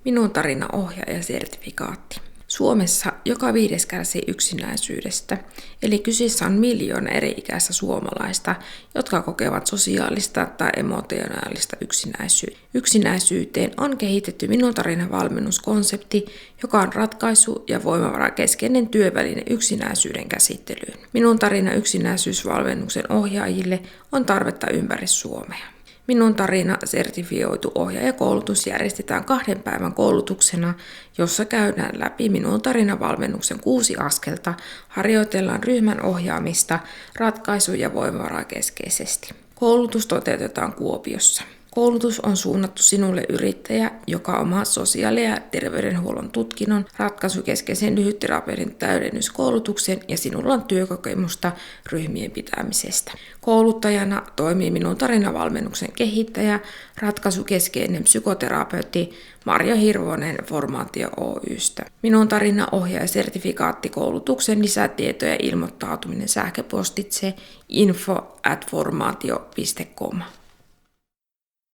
Minun tarina ohjaaja-sertifikaatti. Suomessa joka 5. kärsii yksinäisyydestä, eli kyseessä on miljoona eri-ikäistä suomalaista, jotka kokevat sosiaalista tai emotionaalista yksinäisyyttä. Yksinäisyyteen on kehitetty Minun tarina -valmennuskonsepti, joka on ratkaisu ja voimavarakeskeinen työväline yksinäisyyden käsittelyyn. Minun tarina yksinäisyysvalmennuksen ohjaajille on tarvetta ympäri Suomea. Minun tarina -sertifioitu ohjaajakoulutus järjestetään 2 päivän koulutuksena, jossa käydään läpi Minun tarina-valmennuksen 6 askelta, harjoitellaan ryhmän ohjaamista ratkaisu- ja voimavarakeskeisesti. Koulutus toteutetaan Kuopiossa. Koulutus on suunnattu sinulle yrittäjä, joka omaa sosiaali- ja terveydenhuollon tutkinnon, ratkaisukeskeisen lyhytterapeutin täydennyskoulutuksen ja sinulla on työkokemusta ryhmien pitämisestä. Kouluttajana toimii Minun tarina-valmennuksen kehittäjä, ratkaisukeskeinen psykoterapeutti Marjo Hirvonen Formaatio Oy:stä. Minun tarina ohjaaja-sertifikaattikoulutuksen lisätietoja ilmoittautuminen sähköpostitse info@formaatio.com.